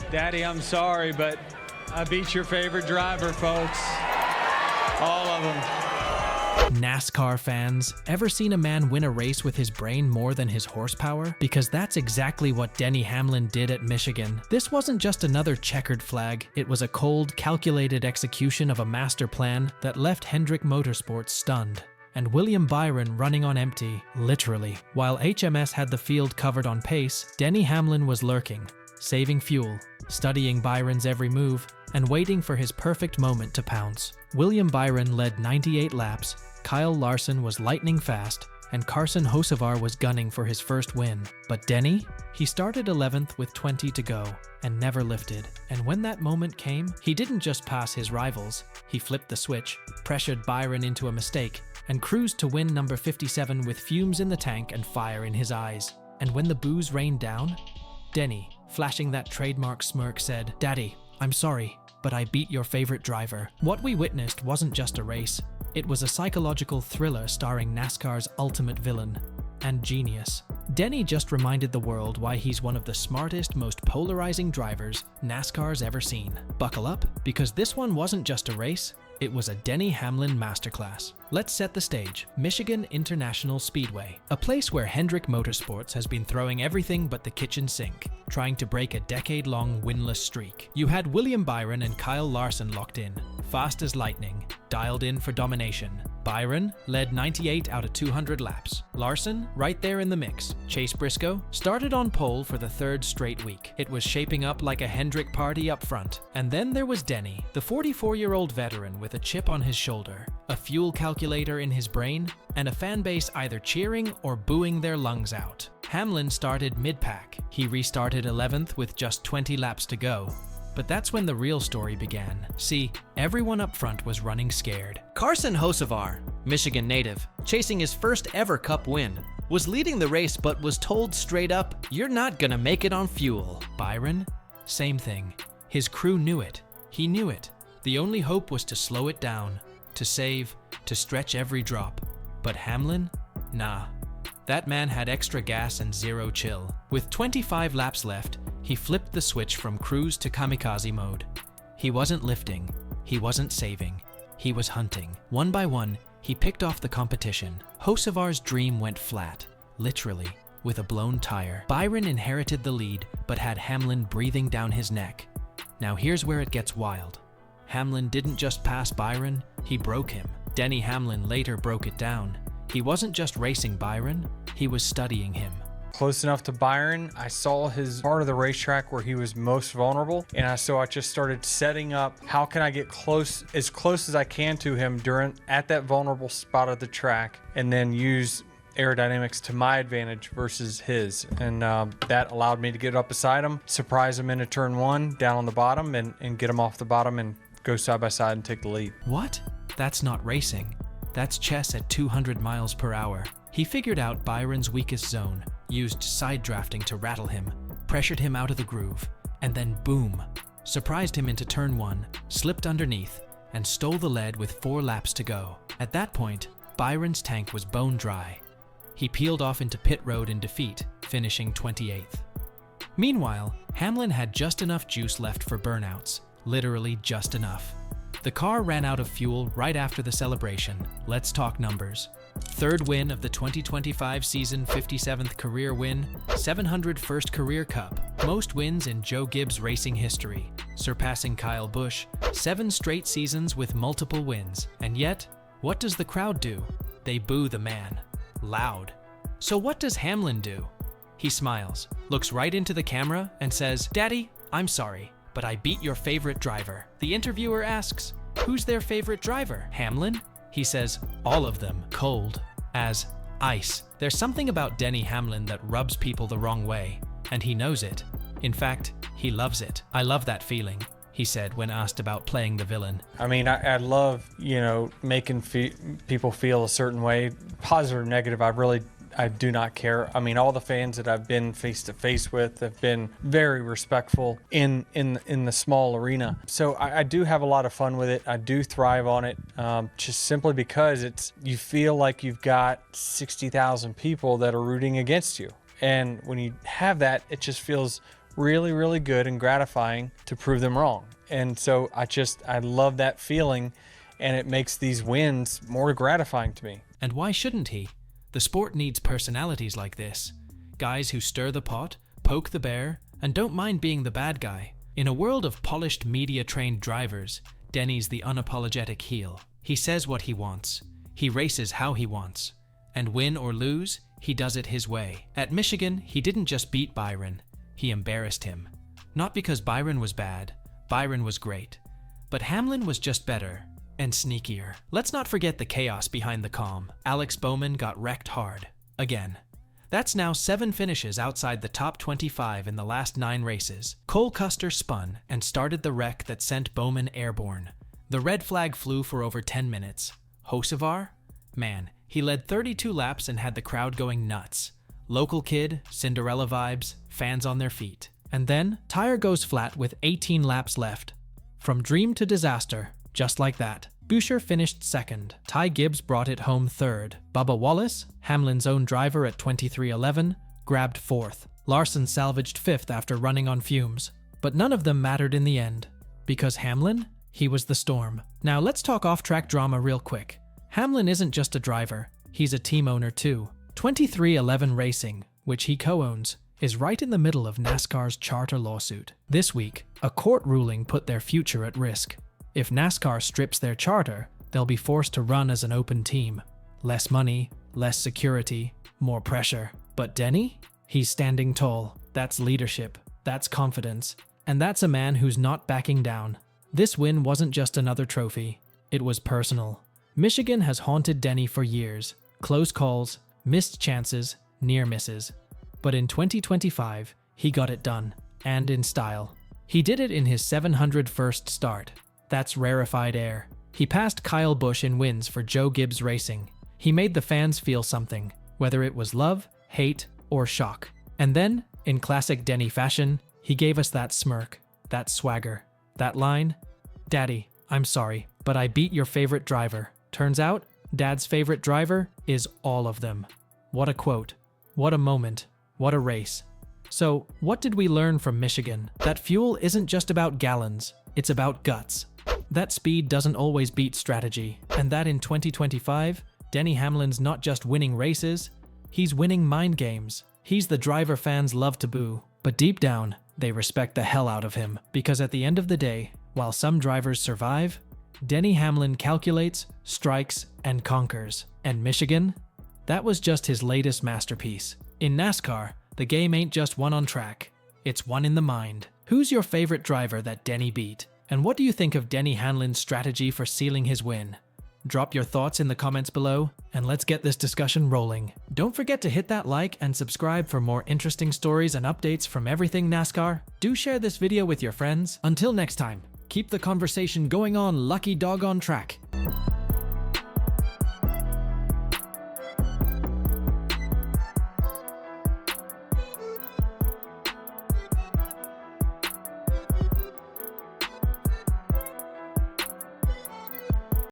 Daddy, I'm sorry, but I beat your favorite driver, folks. All of them. NASCAR fans, ever seen a man win a race with his brain more than his horsepower? Because that's exactly what Denny Hamlin did at Michigan. This wasn't just another checkered flag, it was a cold, calculated execution of a master plan that left Hendrick Motorsports stunned. And William Byron running on empty, literally. While HMS had the field covered on pace, Denny Hamlin was lurking, saving fuel, studying Byron's every move, and waiting for his perfect moment to pounce. William Byron led 98 laps, Kyle Larson was lightning fast, and Carson Hocevar was gunning for his first win. But Denny? He started 11th with 20 to go, and never lifted. And when that moment came, he didn't just pass his rivals, he flipped the switch, pressured Byron into a mistake, and cruised to win number 57 with fumes in the tank and fire in his eyes. And when the booze rained down, Denny, flashing that trademark smirk, said, "Daddy, I'm sorry, but I beat your favorite driver." What we witnessed wasn't just a race. It was a psychological thriller starring NASCAR's ultimate villain and genius. Denny just reminded the world why he's one of the smartest, most polarizing drivers NASCAR's ever seen. Buckle up, because this one wasn't just a race, it was a Denny Hamlin masterclass. Let's set the stage. Michigan International Speedway, a place where Hendrick Motorsports has been throwing everything but the kitchen sink, trying to break a decade-long winless streak. You had William Byron and Kyle Larson locked in, fast as lightning, dialed in for domination. Byron led 98 out of 200 laps. Larson, right there in the mix. Chase Briscoe started on pole for the third straight week. It was shaping up like a Hendrick party up front. And then there was Denny, the 44-year-old veteran with a chip on his shoulder, a fuel calculator in his brain, and a fan base either cheering or booing their lungs out. Hamlin started mid-pack. He restarted 11th with just 20 laps to go. But that's when the real story began. See, everyone up front was running scared. Carson Hocevar, Michigan native, chasing his first ever Cup win, was leading the race but was told straight up, "You're not gonna make it on fuel." Byron? Same thing. His crew knew it. He knew it. The only hope was to slow it down, to save, to stretch every drop. But Hamlin? Nah. That man had extra gas and zero chill. With 25 laps left, he flipped the switch from cruise to kamikaze mode. He wasn't lifting, he wasn't saving, he was hunting. One by one, he picked off the competition. Hocevar's dream went flat, literally, with a blown tire. Byron inherited the lead, but had Hamlin breathing down his neck. Now here's where it gets wild. Hamlin didn't just pass Byron, he broke him. Denny Hamlin later broke it down. He wasn't just racing Byron, he was studying him. Close enough to Byron, I saw his part of the racetrack where he was most vulnerable, and I just started setting up how can I get as close as I can to him at that vulnerable spot of the track, and then use aerodynamics to my advantage versus his. And that allowed me to get up beside him, surprise him into turn one, down on the bottom, and get him off the bottom and go side by side and take the lead. What? That's not racing. That's chess at 200 miles per hour. He figured out Byron's weakest zone, used side drafting to rattle him, pressured him out of the groove, and then boom, surprised him into turn one, slipped underneath, and stole the lead with 4 laps to go. At that point, Byron's tank was bone dry. He peeled off into pit road in defeat, finishing 28th. Meanwhile, Hamlin had just enough juice left for burnouts, literally just enough. The car ran out of fuel right after the celebration. Let's talk numbers. Third win of the 2025 season, 57th career win, 701st career cup, most wins in Joe Gibbs racing history, surpassing Kyle Busch, 7 straight seasons with multiple wins. And yet, what does the crowd do? They boo the man. Loud. So what does Hamlin do? He smiles, looks right into the camera, and says, "Daddy, I'm sorry, but I beat your favorite driver." The interviewer asks, "Who's their favorite driver? Hamlin?" He says, "All of them, cold as ice." There's something about Denny Hamlin that rubs people the wrong way, and he knows it. In fact, he loves it. "I love that feeling," he said when asked about playing the villain. I mean, I love, making people feel a certain way, positive or negative. I do not care. I mean, all the fans that I've been face to face with have been very respectful in the small arena. So I do have a lot of fun with it. I do thrive on it, just simply because you feel like you've got 60,000 people that are rooting against you. And when you have that, it just feels really, really good and gratifying to prove them wrong. And so I love that feeling, and it makes these wins more gratifying to me. And why shouldn't he? The sport needs personalities like this. Guys who stir the pot, poke the bear, and don't mind being the bad guy. In a world of polished media-trained drivers, Denny's the unapologetic heel. He says what he wants. He races how he wants. And win or lose, he does it his way. At Michigan, he didn't just beat Byron, he embarrassed him. Not because Byron was bad, Byron was great. But Hamlin was just better and sneakier. Let's not forget the chaos behind the calm. Alex Bowman got wrecked hard. Again. That's now 7 finishes outside the top 25 in the last 9 races. Cole Custer spun and started the wreck that sent Bowman airborne. The red flag flew for over 10 minutes. Hocevar? Man, he led 32 laps and had the crowd going nuts. Local kid, Cinderella vibes, fans on their feet. And then, tire goes flat with 18 laps left. From dream to disaster, just like that. Boucher finished second. Ty Gibbs brought it home third. Bubba Wallace, Hamlin's own driver at 23:11, grabbed fourth. Larson salvaged fifth after running on fumes. But none of them mattered in the end. Because Hamlin? He was the storm. Now let's talk off-track drama real quick. Hamlin isn't just a driver, he's a team owner too. 2311 Racing, which he co-owns, is right in the middle of NASCAR's charter lawsuit. This week, a court ruling put their future at risk. If NASCAR strips their charter, they'll be forced to run as an open team. Less money, less security, more pressure. But Denny? He's standing tall. That's leadership. That's confidence. And that's a man who's not backing down. This win wasn't just another trophy. It was personal. Michigan has haunted Denny for years. Close calls, missed chances, near misses. But in 2025, he got it done. And in style. He did it in his 701st start. That's rarefied air. He passed Kyle Busch in wins for Joe Gibbs Racing. He made the fans feel something, whether it was love, hate, or shock. And then, in classic Denny fashion, he gave us that smirk, that swagger, that line, "Daddy, I'm sorry, but I beat your favorite driver." Turns out, Dad's favorite driver is all of them. What a quote. What a moment. What a race. So, what did we learn from Michigan? That fuel isn't just about gallons, it's about guts. That speed doesn't always beat strategy, and that in 2025, Denny Hamlin's not just winning races, he's winning mind games. He's the driver fans love to boo, but deep down, they respect the hell out of him, because at the end of the day, while some drivers survive, Denny Hamlin calculates, strikes, and conquers. And Michigan? That was just his latest masterpiece. In NASCAR, the game ain't just won on track, it's won in the mind. Who's your favorite driver that Denny beat? And what do you think of Denny Hamlin's strategy for sealing his win? Drop your thoughts in the comments below, and let's get this discussion rolling. Don't forget to hit that like and subscribe for more interesting stories and updates from everything NASCAR. Do share this video with your friends. Until next time, keep the conversation going on, lucky dog on track.